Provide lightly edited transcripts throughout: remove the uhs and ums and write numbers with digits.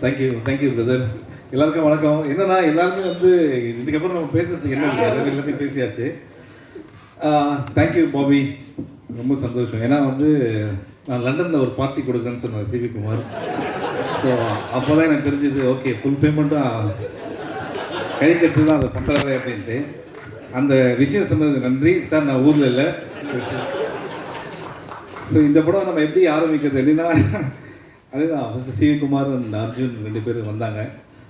Thank you brother. எல்லாருக்கும் வணக்கம். என்னன்னா எல்லாருமே வந்து இதுக்கப்புறம் நம்ம பேசுறதுக்கு என்ன இல்லை, எல்லாத்தையும் பேசியாச்சு. தேங்க்யூ பாபி, ரொம்ப சந்தோஷம். ஏன்னா வந்து நான் லண்டனில் ஒரு பார்ட்டி கொடுக்குறேன்னு சொன்னேன் சிவி குமார். ஸோ அப்போ தான் எனக்கு தெரிஞ்சது, ஓகே ஃபுல் பேமெண்ட்டும் கை கட்டு தான் அதை பண்ணுறாரு அப்படின்ட்டு. அந்த விஷயம் சொன்னது நன்றி சார். நான் ஊரில் இல்லை. ஸோ இந்த படம் நம்ம எப்படி ஆரம்பிக்கிறது அப்படின்னா, அதுதான் ஃபஸ்ட்டு சிவகுமார் அண்ட் அர்ஜுன் 2 பேரும் வந்தாங்க.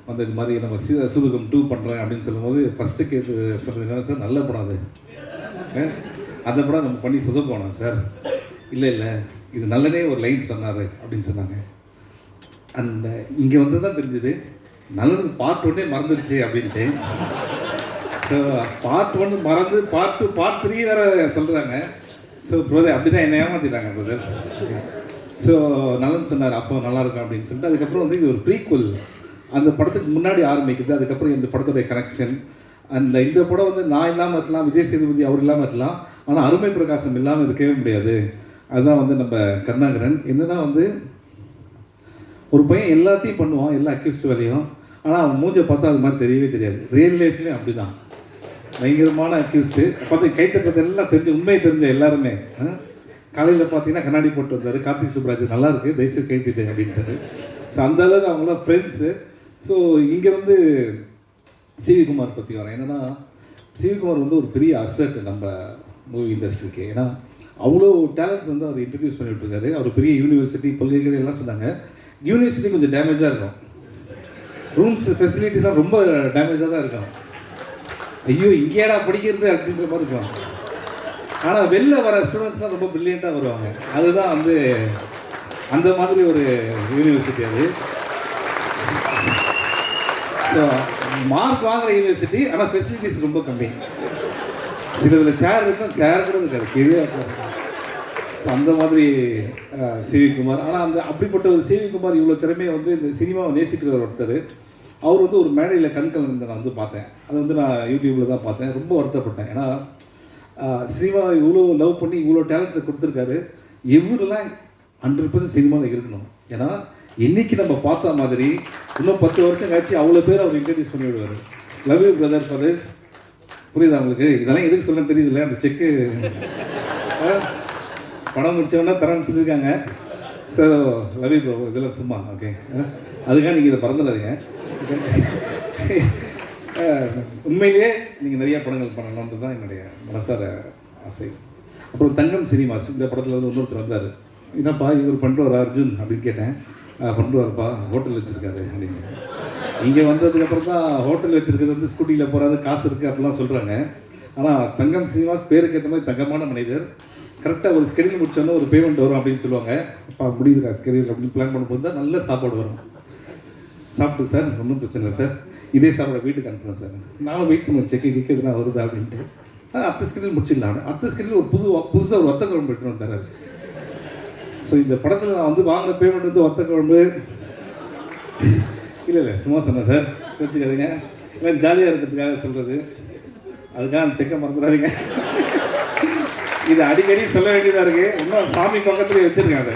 வந்து இது மாதிரி நம்ம சூதுகம் 2 பண்ணுறேன் அப்படின்னு சொல்லும்போது ஃபஸ்ட்டு கேட்டு சொன்னது என்ன சார், நல்ல படம் அது, அந்த படம் நம்ம பண்ணி போனோம் சார். இல்லை இது நல்லனே ஒரு லைன் சொன்னார் அப்படின்னு சொன்னாங்க. அண்ட் இங்கே வந்து தான் தெரிஞ்சுது நல்லது பார்ட் 1 மறந்துடுச்சு அப்படின்ட்டு. ஸோ பார்ட் 1 மறந்து பார்ட் 2 பார்ட் 3 வேறு சொல்கிறாங்க. ஸோ பிரதர் அப்படி தான் என்ன ஏமாற்றிட்டாங்க பிரதர். ஸோ நல்லன்னு சொன்னார், அப்போ நல்லாயிருக்கும் அப்படின்னு சொல்லிட்டு. அதுக்கப்புறம் வந்து இது ஒரு ப்ரீக்வல், அந்த படத்துக்கு முன்னாடி ஆரம்பிக்குது. அதுக்கப்புறம் இந்த படத்துடைய கனெக்ஷன். அண்ட் இந்த படம் வந்து நான் இல்லாமல் இருக்கலாம், விஜய் சேதுபதி அவர் இல்லாமல் இருக்கலாம், ஆனால் அருமை பிரகாசம் இல்லாமல் இருக்கவே முடியாது. அதுதான் வந்து நம்ம கருணாகரன். என்னன்னா வந்து ஒரு பையன் எல்லாத்தையும் பண்ணுவான், எல்லா அக்யூஸ்ட் வேலையும், ஆனால் அவன் மூஞ்சை பார்த்தா அது மாதிரி தெரியவே தெரியாது. ரியல் லைஃப்லேயும் அப்படி தான் பயங்கரமான அக்யூஸ்டு. பார்த்து கைத்தட்டது எல்லாம் தெரிஞ்ச, உண்மையை தெரிஞ்ச எல்லாருமே. காலையில் பார்த்தீங்கன்னா கண்ணாடி போட்டு வந்தார் கார்த்திக் சுப்ராஜ், நல்லா இருக்குது தயவுசெய்து கேட்டுட்டு அப்படின்ட்டாரு. ஸோ அந்த அளவுக்கு அவங்களாம் ஃப்ரெண்ட்ஸு. ஸோ இங்கே வந்து சிவிகுமார் பற்றி வரேன். என்னென்னா சிவிகுமார் வந்து ஒரு பெரிய அசட் நம்ம மூவி இண்டஸ்ட்ரிக்கு. ஏன்னா அவ்வளோ டேலண்ட்ஸ் வந்து அவர் இன்ட்ரடியூஸ் பண்ணி விட்டுருக்காரு. அவர் பெரிய யூனிவர்சிட்டி பல்கலைக்கழகம் எல்லாம் சொன்னாங்க. யூனிவர்சிட்டி கொஞ்சம் டேமேஜாக இருக்கும், ரூம்ஸ் ஃபெசிலிட்டிஸாக ரொம்ப டேமேஜாக தான் இருக்கும். ஐயோ இங்கேடா படிக்கிறது அப்படின்ற மாதிரி இருக்கும். ஆனால் வெளில வர ஸ்டூடெண்ட்ஸ்லாம் ரொம்ப ப்ரில்லியண்ட்டாக வருவாங்க. அதுதான் வந்து அந்த மாதிரி ஒரு யூனிவர்சிட்டி அது. ஸோ மார்க் வாங்குகிற யூனிவர்சிட்டி, ஆனால் ஃபெசிலிட்டிஸ் ரொம்ப கம்மி. சிலதில் சேர் இருக்கும், சேர் கூட இருக்காது, கீழே இருக்கும். ஸோ அந்த மாதிரி சிவிகுமார். ஆனால் அந்த அப்படிப்பட்ட ஒரு சிவிகுமார் இவ்வளோ திறமையை வந்து இந்த சினிமாவை நேசிக்கிற ஒருத்தர். அவர் வந்து ஒரு மேடையில் கண்கலந்து நான் வந்து பார்த்தேன். அதை வந்து நான் யூடியூப்பில் தான் பார்த்தேன். ரொம்ப வருத்தப்பட்டேன். ஏன்னா சினிமாவை இவ்வளோ லவ் பண்ணி இவ்வளோ டேலண்ட்ஸை கொடுத்துருக்காரு. எவரெல்லாம் 100% சினிமாவில் இருக்கணும். ஏன்னா இன்றைக்கி நம்ம பார்த்த மாதிரி இன்னும் 10 வருஷம் கழிச்சு அவ்வளோ பேர் அவர் இன்ட்ரடியூஸ் பண்ணி விடுவார். Love you brother for this. புரியுதா உங்களுக்கு? இதெல்லாம் எதுக்கு சொல்ல தெரியுதுல்ல. அந்த செக்கு படம் முடிச்சவொன்னா தரேன்னு சொல்லியிருக்காங்க. ஸோ லவ் யூ ப்ரோ, இதெல்லாம் சும்மா ஓகே. அதுக்காக நீங்கள் இதை பறந்துடாதீங்க. உண்மையிலேயே நீங்கள் நிறைய படங்கள் பண்ணணுன்றது தான் என்னுடைய மனசார ஆசை. அப்புறம் தங்கம் சினிமாஸ், இந்த படத்தில் வந்து இன்னொருத்தர் வந்தார். என்னப்பா இவர் பண்ணுறாரு அர்ஜுன் அப்படின்னு கேட்டேன். பண்ணுறாருப்பா, ஹோட்டல் வச்சுருக்காரு அப்படின்னு. இங்கே வந்ததுக்கப்புறம் தான் ஹோட்டல் வச்சுருக்கிறது வந்து ஸ்கூட்டியில் போகிறாரு, காசு இருக்குது அப்படிலாம் சொல்கிறாங்க. ஆனால் தங்கம் சினிமாஸ் பேருக்கு ஏற்ற மாதிரி தங்கமான மனிதர். கரெக்டாக ஒரு ஸ்கெடியூல் முடிச்சோன்னா ஒரு பேமெண்ட் வரும் அப்படின்னு சொல்லுவாங்க. அப்பா முடியுதுரா ஸ்கெடியூல் அப்படின்னு பிளான் பண்ணும்போது தான் நல்ல சாப்பாடு வரும். சாப்பிட்டு சார் ஒன்றும் பிரச்சனை இல்லை சார், இதே சாப்பாடு வீட்டுக்கு அனுப்புகிறேன் சார். நானும் வெயிட் பண்ணுவேன் செக்கு கிக்கு எதுனா வருதா அப்படின்ட்டு. அடுத்த ஸ்கெடியூல் முடிச்சிடலாம். அடுத்த ஸ்கெடியூல் ஒரு புதுசாக ஒரு வத்த குழம்பு எடுத்துகிட்டு வந்தார். ஸோ இந்த படத்தில் நான் வந்து வாங்கின பேமெண்ட் வந்து வத்த குழம்பு இல்லை சும்மா சொன்னேன் சார், வச்சுக்காதீங்க. இல்லை ஜாலியாக இருக்கிறதுக்காக சொல்கிறது, அதுக்காக அந்த செக்கை மறந்துடாதீங்க. இது அடிக்கடி சொல்ல வேண்டியதாக இருக்குது. இன்னும் சாமி பக்கத்துலேயே வச்சுருக்காங்க.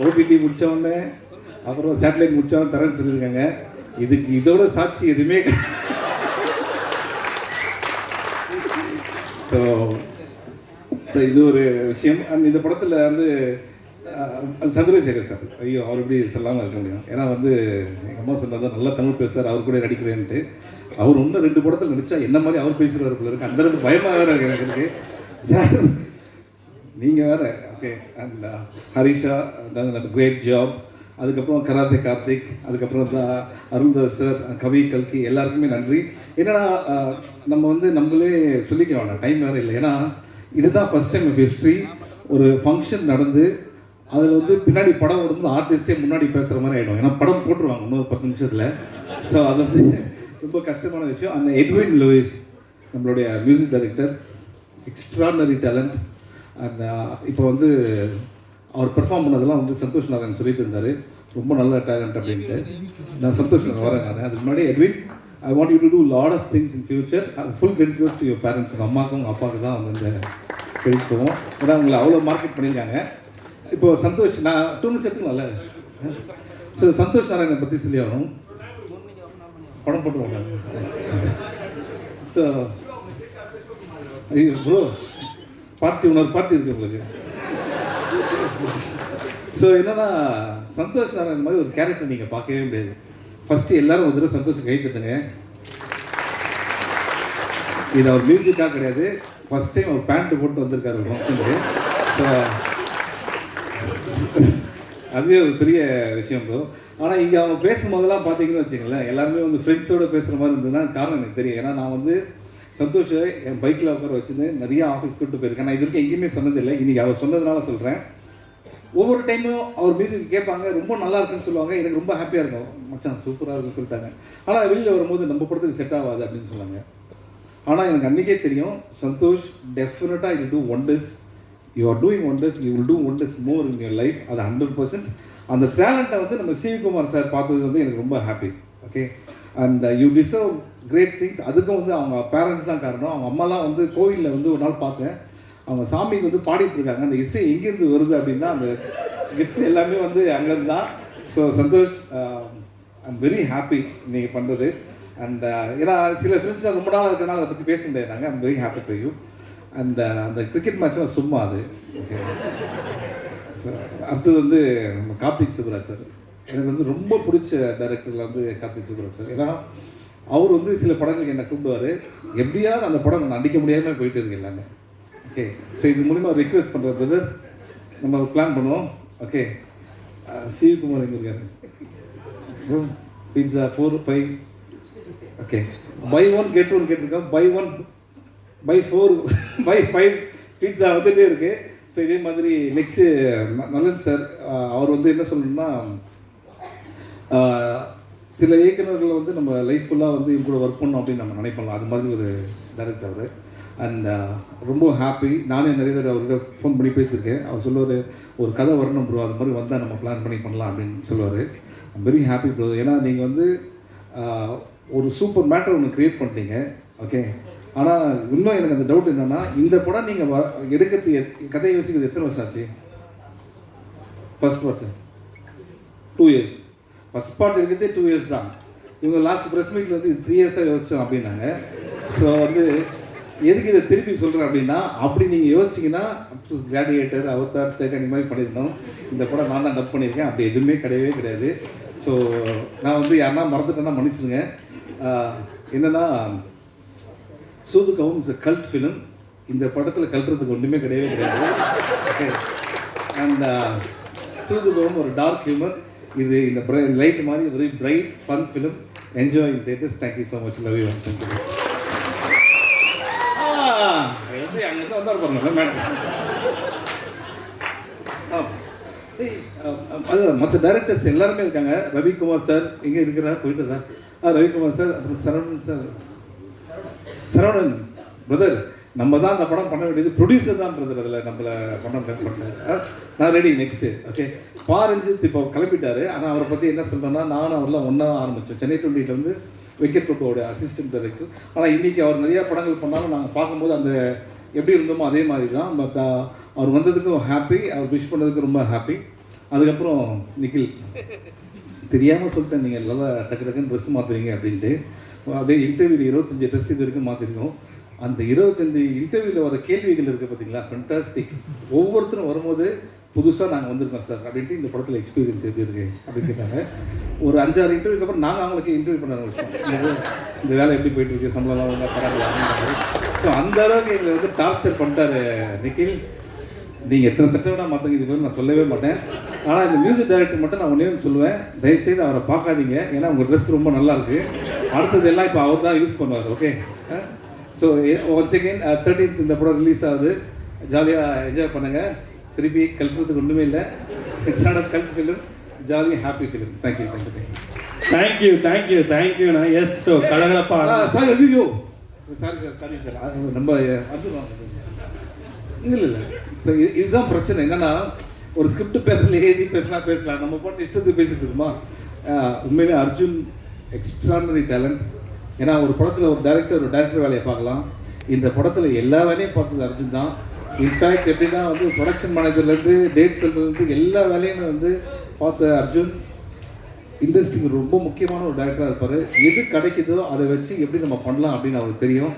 ஓடிடி முடித்தவொடனே அப்புறம் சேட்டலைட் முடிச்சாலும் தரேன்னு சொல்லியிருக்காங்க. இதுக்கு இதோட சாட்சி எதுவுமே. ஸோ இது ஒரு விஷயம். அண்ட் இந்த படத்தில் வந்து சந்திரசேகர் சார், ஐயோ அவர் எப்படி சொல்லாமல் இருக்க முடியும். ஏன்னா வந்து எங்கள் அம்மா சொன்னதான் நல்லா தமிழ் பேசுகிறார், அவர் கூட நடிக்கிறேன்ட்டு. அவர் இன்னும் 2 படத்தில் நடித்தா என்ன மாதிரி அவர் பேசுகிறார் போல இருக்குது. அந்தளவுக்கு பயமாக வேறு இருக்குது எனக்கு. சார் நீங்கள் வேறு okay. And Harisha great job. அதுக்கப்புறம் கராத்தே கார்த்திக், அதுக்கப்புறம் தான் அருள்தாஸ் சார், கவி கல்கி, எல்லாருக்குமே நன்றி. என்னன்னா நம்ம வந்து நம்மளே சொல்லிக்க வேண்டாம், டைம் வேறு இல்லை. ஏன்னா இதுதான் ஃபஸ்ட் டைம் ஆஃப் ஹிஸ்ட்ரி. ஒரு ஃபங்க்ஷன் நடந்து அதில் வந்து பின்னாடி படம் ஓடும்போது ஆர்டிஸ்டே முன்னாடி பேசுகிற மாதிரி ஆகிடும். ஏன்னா படம் போட்டுருவாங்க இன்னொரு 10 நிமிஷத்தில். ஸோ அது வந்து ரொம்ப கஷ்டமான விஷயம். அந்த எட்வின் லூயிஸ் நம்மளுடைய music director, extraordinary talent. And இப்போ வந்து அவர் பெர்ஃபார்ம் பண்ணதெல்லாம் வந்து சந்தோஷ் நாராயண் சொல்லிட்டு இருந்தார், ரொம்ப நல்ல டேலண்ட் அப்படின்ட்டு. நான் சந்தோஷ் வரேன். நான் அதுக்கு முன்னாடி Edwin, I want you to do lot of things in future. அது full credit goes to your parents. உங்கள் அம்மாவுக்கும் உங்கள் அப்பாவுக்கு தான் வந்து இந்த கிரெடிட் போவோம். ஏன்னா உங்களை அவ்வளோ மார்க்கெட் பண்ணியிருக்காங்க. இப்போது சந்தோஷ், நான் 2 நிமிஷத்துக்கு நல்லா ஸோ சந்தோஷ் நாராயணனை பற்றி சொல்லி ஆகணும். படம் போட்டுருவாங்க. ஸோ ஐயோ ப்ரோ, இன்னொரு பார்ட்டி இருக்குது உங்களுக்கு. ஸோ என்னன்னா, சந்தோஷ் நாராயணன் மாதிரி ஒரு கேரக்டர் நீங்கள் பார்க்கவே முடியாது. ஃபஸ்ட்டு எல்லாரும் ஒரு தடவை சந்தோஷம் கை தட்டுங்க. இது அவர் மியூசிக்காக கிடையாது, ஃபஸ்ட் டைம் அவர் பேண்ட்டு போட்டு வந்திருக்காரு ஒரு ஃபங்க்ஷனுக்கு. ஸோ அதுவே ஒரு பெரிய விஷயம் ப்ரோ. ஆனால் இங்கே அவங்க பேசும்போதெல்லாம் பார்த்தீங்கன்னு வச்சுங்களேன், எல்லாருமே வந்து ஃப்ரெண்ட்ஸோடு பேசுகிற மாதிரி இருந்ததுன்னா காரணம் எனக்கு தெரியும். ஏன்னா நான் வந்து சந்தோஷை என் பைக்கில் உட்கார வச்சுருந்து நிறைய ஆஃபீஸ் கூப்பிட்டு போயிருக்கேன். நான் இது வரைக்கும் எங்கேயுமே சொன்னதில்லை, இன்றைக்கி அவர் சொன்னதுனால சொல்கிறேன். ஒவ்வொரு டைமும் அவர் மியூசிக் கேட்பாங்க, ரொம்ப நல்லா இருக்குன்னு சொல்லுவாங்க. எனக்கு ரொம்ப ஹாப்பியாக இருக்கும், மச்சான் சூப்பராக இருக்குன்னு சொல்லிட்டாங்க. ஆனால் வெளியில் வரும்போது நம்ம படத்துக்கு செட் ஆகாது அப்படின்னு சொன்னாங்க. ஆனால் எனக்கு அன்றைக்கே தெரியும், சந்தோஷ் டெஃபினட்டாக it will do wonders. You are doing wonders, you will do wonders more in your life. அது 100%. அந்த டேலண்ட்டை வந்து நம்ம சிவி குமார் சார் பார்த்தது வந்து எனக்கு ரொம்ப happy. Okay, and you deserve great things. அதுக்கும் வந்து அவங்க பேரண்ட்ஸ் தான் காரணம். அவங்க அம்மாலாம் வந்து கோவிலில் வந்து ஒரு நாள் பார்த்தேன், அவங்க சாமிக்கு வந்து பாடிட்டு இருக்காங்க. அந்த இசை எங்கேருந்து வருது அப்படின்னா அந்த கிஃப்ட் எல்லாமே வந்து அங்கேருந்து தான். So Santhosh, I am very happy நீங்கள் பண்ணுறது. அண்ட் ஏன்னா சில ஃப்ரெண்ட்ஸ் ரொம்ப நாளாக இருக்கிறதுனால அதை பற்றி பேச முடியாது. நாங்கள் I'm very happy for you. And அந்த கிரிக்கெட் மேட்ச்லாம் சும்மா அது. ஓகே, ஸோ அடுத்தது வந்து நம்ம கார்த்திக் சுப்ராஜ் சார். எனக்கு வந்து ரொம்ப பிடிச்ச டைரக்டரில் வந்து கார்த்திக் சுப்ராஜ் சார். ஏன்னா அவர் வந்து சில படங்களுக்கு என்னை கூப்பிடுவார், எப்படியாவது அந்த படம் நான் நடிக்க முடியாமல் போயிட்டு இருக்கு எல்லாமே. ஓகே, ஸோ இது மூலிமா ரிக்வெஸ்ட் பண்ணுற பிரதர், நம்ம பிளான் பண்ணுவோம். ஓகே, சிவகுமார் எங்கே இருக்காரு? பீட்சா 4, 5. ஓகே, பை 1 கெட் 1 கேட்டிருக்கோம். பை 1 பை 4 பை 5 பீட்சா வந்துகிட்டே இருக்குது. ஸோ இதே மாதிரி நெக்ஸ்ட்டு நல்லன் சார், அவர் வந்து என்ன சொல்லணும்னா, சில இயக்குநர்கள் வந்து நம்ம லைஃப் ஃபுல்லாக வந்து இவங்க கூட ஒர்க் பண்ணோம் அப்படின்னு நம்ம நினைப்போம். அது மாதிரி ஒரு டைரக்டர் அவர். அண்ட் ரொம்ப ஹாப்பி. நானே நிறைய தடவை அவர்கிட்ட ஃபோன் பண்ணி பேசியிருக்கேன். அவர் சொல்லுவார், ஒரு கதை வரணும் ப்ரோ, அது மாதிரி வந்தால் நம்ம பிளான் பண்ணி பண்ணலாம் அப்படின்னு சொல்லுவார். I'm very happy bro. ஏன்னா நீங்கள் வந்து ஒரு சூப்பர் மேட்டர் ஒன்று க்ரியேட் பண்ணிட்டீங்க. ஓகே, ஆனால் இன்னும் எனக்கு அந்த டவுட் என்னென்னா, இந்த படம் நீங்கள் எடுக்கிறதுக்கு கதையை யோசிக்கிறது எத்தனை வருஷம் ஆச்சு? First part 2 years. First part எடுக்கிறதே 2 years தான். இவங்க லாஸ்ட் ப்ரெஸ் மீட்டில் வந்து 3 years யோசித்தோம் அப்படின்னாங்க. ஸோ வந்து எதுக்கு இதை திருப்பி சொல்கிறேன் அப்படின்னா, அப்படி நீங்கள் யோசிச்சிங்கன்னா கிளாடியேட்டர், அவதார், டைட்டானிக் இந்த மாதிரி பண்ணியிருந்தோம். இந்த படம் நான் தான் டப் பண்ணியிருக்கேன். அப்படி எதுவுமே கிடையவே கிடையாது. ஸோ நான் வந்து யாருன்னா மறந்துட்டேன்னா மன்னிச்சிடுங்க. என்னென்னா, சூதுகவும் இட்ஸ் கல்ட் ஃபிலிம். இந்த படத்தில் கல்ட்டுறதுக்கு ஒன்றுமே கிடையவே கிடையாது. ஓகே, அண்ட் சூதுகவும் ஒரு டார்க் ஹியூமர். இது இந்த லைட் மாதிரி very bright fun film. Enjoy in theatres. Thank you so much. Love you. Thank you. எப்படி அங்கேருந்து வந்தார் பாருங்க மேடம். அது மற்ற டைரக்டர்ஸ் எல்லாருமே இருக்காங்க. ரவிக்குமார் சார் இங்கே இருக்கிறார், போயிட்டு இருக்கார். ரவிக்குமார் சார், அப்புறம் சரவணன் சார். சரவணன் பிரதர், நம்ம தான் அந்த படம் பண்ண வேண்டியது, ப்ரொடியூசர் தான் பிரதர் அதில் நம்மளை பண்ண. நான் ரெடி நெக்ஸ்ட்டு. ஓகே, பாரஞ்சித் இப்போ கிளம்பிட்டார். ஆனால் அவரை பற்றி என்ன சொல்கிறேன்னா, நானும் அவரெல்லாம் ஒன்றா தான் ஆரம்பித்தோம். சென்னை 20 வந்து வெங்கட் பிரபுவோட அசிஸ்டன்ட் டைரக்டர். ஆனால் இன்றைக்கி அவர் நிறையா படங்கள் பண்ணாலும் நாங்கள் பார்க்கும்போது அந்த எப்படி இருந்தோமோ அதே மாதிரி தான். பட் அவர் வந்ததுக்கும் ஹாப்பி, அவர் விஷ் பண்ணதுக்கு ரொம்ப ஹாப்பி. அதுக்கப்புறம் நிக்கில், தெரியாமல் சொல்லிட்டேன், நீங்கள் நல்லா டக்கு டக்குன்னு ட்ரெஸ் மாற்றுவீங்க அப்படின்ட்டு. அதே இன்டர்வியூவில் 25 ட்ரெஸ் இது வரைக்கும் மாற்றிருக்கோம். அந்த 25 இன்டர்வியூவில் வர கேள்விகள் இருக்குது பார்த்தீங்களா, ஃபென்டாஸ்டிக். ஒவ்வொருத்தரும் வரும்போது புதுசாக நாங்கள் வந்திருக்கோம் சார் அப்படின்ட்டு, இந்த படத்தில் எக்ஸ்பீரியன்ஸ் எப்படி இருக்குது அப்படின்னு கேட்டாங்க. ஒரு 5-6 இன்டர்வியூக்கு அப்புறம் நாங்கள் அவங்களுக்கு இன்டர்வியூ பண்ண ஆரம்பிச்சோம். இந்த வேலை எப்படி போயிட்டுருக்கு, சம்பளம்லாம் ஒழுங்காக பரவாயில்ல. ஸோ அந்த அளவுக்கு எங்களை வந்து டார்ச்சர் பண்ணிட்டார் நிக்கில். நீங்கள் எத்தனை சட்டை வேணால் மாற்றுங்க, இது மாதிரி நான் சொல்லவே மாட்டேன். ஆனால் இந்த மியூசிக் டைரக்டர் மட்டும் நான் ஒன்றே சொல்லுவேன், தயவுசெய்து அவரை பார்க்காதீங்க. ஏன்னா உங்கள் ட்ரெஸ் ரொம்ப நல்லாயிருக்கு. அடுத்தது எல்லாம் இப்போ அவர் தான் யூஸ் பண்ணுவார். Okay, so once again 13th இந்த படம் ரிலீஸ் ஆகுது. ஜாலியாக என்ஜாய் பண்ணுங்கள். திருப்பி கல்ட்டுறதுக்கு ஒன்றுமே இல்லை. It's not a cult film, jolly happy film. Thank you thank you thank you thank you தேங்க்யூண்ணா. எஸ், ஸோ கலகலப்பா. சாரி, ஐயோ சாரி சார் நம்ம அர்ஜுன் இல்லை ஸோ இதுதான் பிரச்சனை. என்னென்னா, ஒரு ஸ்கிரிப்ட் பேப்பரில் எழுதி பேசலாம், நம்ம போட்டு இஷ்டத்துக்கு பேசிகிட்டு இருக்குமா. உண்மையிலே அர்ஜுன் எக்ஸ்ட்ரானரி டேலண்ட். ஏன்னா ஒரு படத்தில் ஒரு டைரக்டர் வேலையை பார்க்கலாம். இந்த படத்தில் எல்லா வேலையும் பார்த்தது அர்ஜுன் தான். இன்ஃபேக்ட் எப்படின்னா வந்து ப்ரொடக்ஷன் மேனேஜர்லேருந்து டேட் சொல்கிறதுலேருந்து எல்லா வேலையுமே வந்து பார்த்த அர்ஜுன். இண்டஸ்ட்ரிக்கு ரொம்ப முக்கியமான ஒரு டேரக்டராக இருப்பார். எது கிடைக்குதோ அதை வச்சு எப்படி நம்ம பண்ணலாம் அப்படின்னு அவருக்கு தெரியும்.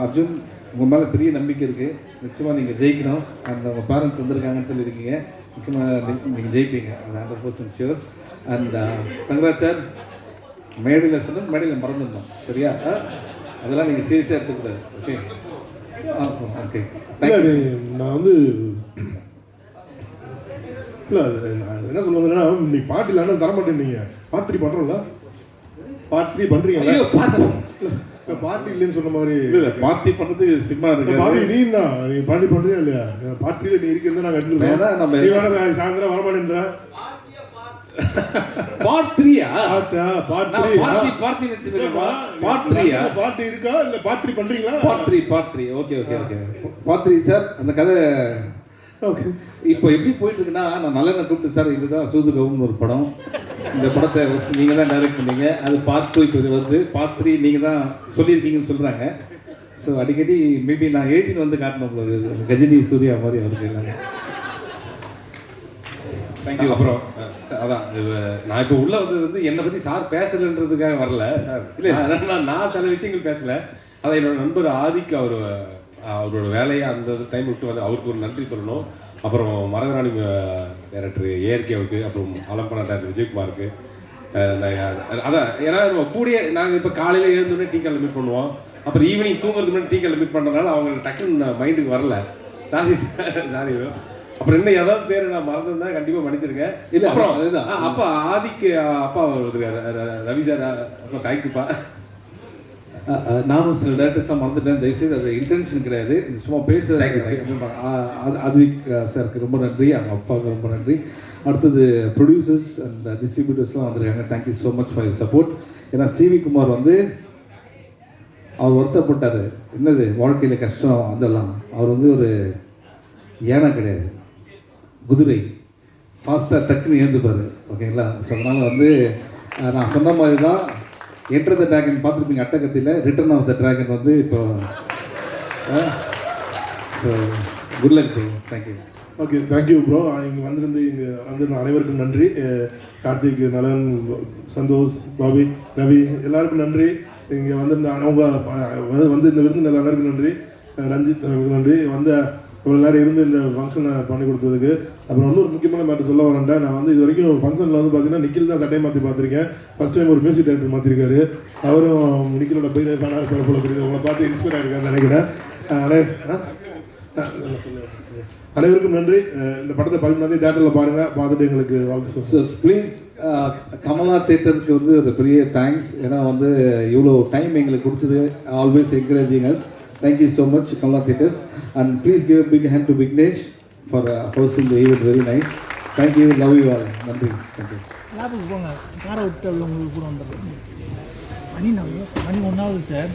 அர்ஜுன், உங்கள் மேலே பெரிய நம்பிக்கை இருக்குது. நிச்சயமாக நீங்கள் ஜெயிக்கணும். அண்ட் உங்கள் பேரண்ட்ஸ் வந்திருக்காங்கன்னு சொல்லியிருக்கீங்க. முக்கியமாக நீங்கள் ஜெயிப்பீங்க, அது 100% ஷியூர். அண்ட் தங்கராஜ் சார், மேடையில் சொன்னது மேடையில் மறந்துடணும், சரியா? அதெல்லாம் நீங்கள் சீரியஸாக எடுத்துக்கூடாது. Okay okay. நான் வந்து இல்லை நான் என்ன சொல்லுவதுன்னா, நீ பார்ட்டி இல்லைன்னா தரமாட்டேன்னீங்க. பார்ட் 3 பண்ணுறோம்ல, பார்ட் 3 பண்ணுறீங்களா? இல்லை பார்ட்டி இல்லைன்னு சொன்ன மாதிரி. இல்லை பார்ட்டி பண்ணுறது சினிமா இருக்கு. பாபி நீ தான் நீ பார்ட்டி பண்ணுறியா இல்லையா? பார்ட் 3 நீ இருக்கிறது நாங்கள் எடுத்துருக்கோம். நீ வேணா சாயந்தரம் வரமாட்டேன்ற பார்ட் 3யா? பார்ட் 3 பார்ட்டி நினைச்சிருக்கேன். பார்ட் 3யா? பார்ட்டி இருக்கா இல்ல பார்ட் 3 பண்றீங்களா? Part 3 okay okay okay. Part 3 sir. அந்த கதை ஓகே. இப்போ எப்படி போயிட்டு இருக்குன்னா, நான் நல்லெண்ணெய் கூப்பிட்டு சார் இதுதான் சூதுகவுன்னு ஒரு படம், இந்த படத்தை நீங்கள் தான் டைரக்ட் பண்ணீங்க, அது பார்ட் 2 இப்போ வருது, பார்ட் 3 நீங்கள் தான் சொல்லியிருக்கீங்கன்னு சொல்கிறாங்க. ஸோ அடிக்கடி மேபி நான் எழுதின்னு வந்து காட்டணும் போது கஜினி சூர்யா மாதிரி அவருக்கு எல்லாமே. தேங்க்யூ. அப்புறம் அதான் நான் இப்போ உள்ளே வந்து என்னை பற்றி சார் பேசலைன்றதுக்காக வரல சார். இல்லை நான் சில விஷயங்கள் பேசலை. அதான் என்னோட நண்பர் ஆதிக்கு அவரோட வேலையை அந்த டைம் விட்டு வந்து அவருக்கு ஒரு நன்றி சொல்லணும். அப்புறம் மரகராணி டேரக்டர் ஏஆர்கேவுக்கு, அப்புறம் அலம்பனா டேரக்டர் விஜயகுமாருக்கு. அதான் ஏன்னா நம்ம கூடிய நாங்கள் இப்போ காலையில் எழுந்தோடனே டீ காலில் மீட் பண்ணுவோம். அப்புறம் ஈவினிங் தூங்குறதுக்கு முன்னாடி டீ காலில் மீட் பண்ணுறதுனால அவங்களுக்கு டக்குன்னு மைண்டுக்கு வரல. சாரி. அப்புறம் என்ன ஏதாவது பேர் நான் மறந்துருந்தா கண்டிப்பாக மன்னிச்சிருக்கேன். இல்லை அப்புறம் அதுதான் அப்பா ஆதிக்கு அப்பா ரவி சார், அப்புறம் தேங்க்யூப்பா. நானும் சில டேரக்டர்ஸ்லாம் மறந்துட்டேன். தயவுசெய்து அது இன்டென்ஷன் கிடையாது, இது சும்மா பேச. அதுவிக் சாருக்கு ரொம்ப நன்றி, அவங்க அப்பாவுக்கு ரொம்ப நன்றி. அடுத்தது ப்ரொடியூசர்ஸ் அண்ட் டிஸ்ட்ரிபியூட்டர்ஸ்லாம் வந்திருக்காங்க. Thank you so much for your support. ஏன்னா சிவி குமார் வந்து அவர் வருத்தப்பட்டார், என்னது வாழ்க்கையில் கஷ்டம் அதெல்லாம். அவர் வந்து ஒரு ஏனா கிடையாது, குதிரை, ஃபாஸ்ட்டாக டக்குன்னு எழுந்துப்பார். ஓகேங்களா? ஸோ அதனால் வந்து நான் சொன்ன மாதிரி தான் என்டர் த டிராகன் பார்த்துருப்பீங்க அட்டகத்தில், ரிட்டர்ன் ஆஃப் த டிராகன் வந்து இப்போ. So good luck bro. Thank you. Okay, thank you bro. இங்கே வந்திருந்த அனைவருக்கும் நன்றி. கார்த்திக், நலன், சந்தோஷ், பாபி, ரவி எல்லாருக்கும் நன்றி. இங்கே வந்திருந்த அவங்க வந்து இந்த விருந்து எல்லாருக்கும் நன்றி. ரஞ்சித் நன்றி. வந்த இவ்வளோ நேரம் இருந்து இந்த ஃபங்க்ஷனை பண்ணி கொடுத்ததுக்கு. அப்புறம் இன்னொரு முக்கியமான மேட்டர் சொல்ல வரேன்டா. நான் வந்து இது வரைக்கும் ஃபங்க்ஷனில் வந்து பார்த்தீங்கன்னா நிக்கில் தான் சட்டையை மாற்றி பார்த்துருக்கேன். ஃபஸ்ட் டைம் ஒரு மியூசிக் டைரக்டர் மாற்றிருக்காரு. அவரும் நிக்கிலோட பெரிய ஃபேனாக இருக்கிற போல தெரியுது. உங்களை பார்த்து இன்ஸ்பயர் ஆகிருக்காருன்னு நினைக்கிறேன். அனைவருக்கும் நன்றி. இந்த படத்தை 15 தேட்டரில் பாருங்கள், பார்த்துட்டு எங்களுக்கு வாழ்த்து. ப்ளீஸ் கமலா தேட்டருக்கு வந்து ஒரு பெரிய தேங்க்ஸ். ஏன்னா வந்து இவ்வளோ டைம் எங்களுக்கு கொடுத்தது, always encouraging as. Thank you so much, Kamala Theatres. And please give a big hand to Vignesh for hosting the event. Very nice. Thank you. Love you all. Nandri. Thank you. லாபுக்கு போங்க, காரை விட்டு உங்களுக்கு கூட வந்துடுறேன். மணி 1 ஆகுது sir.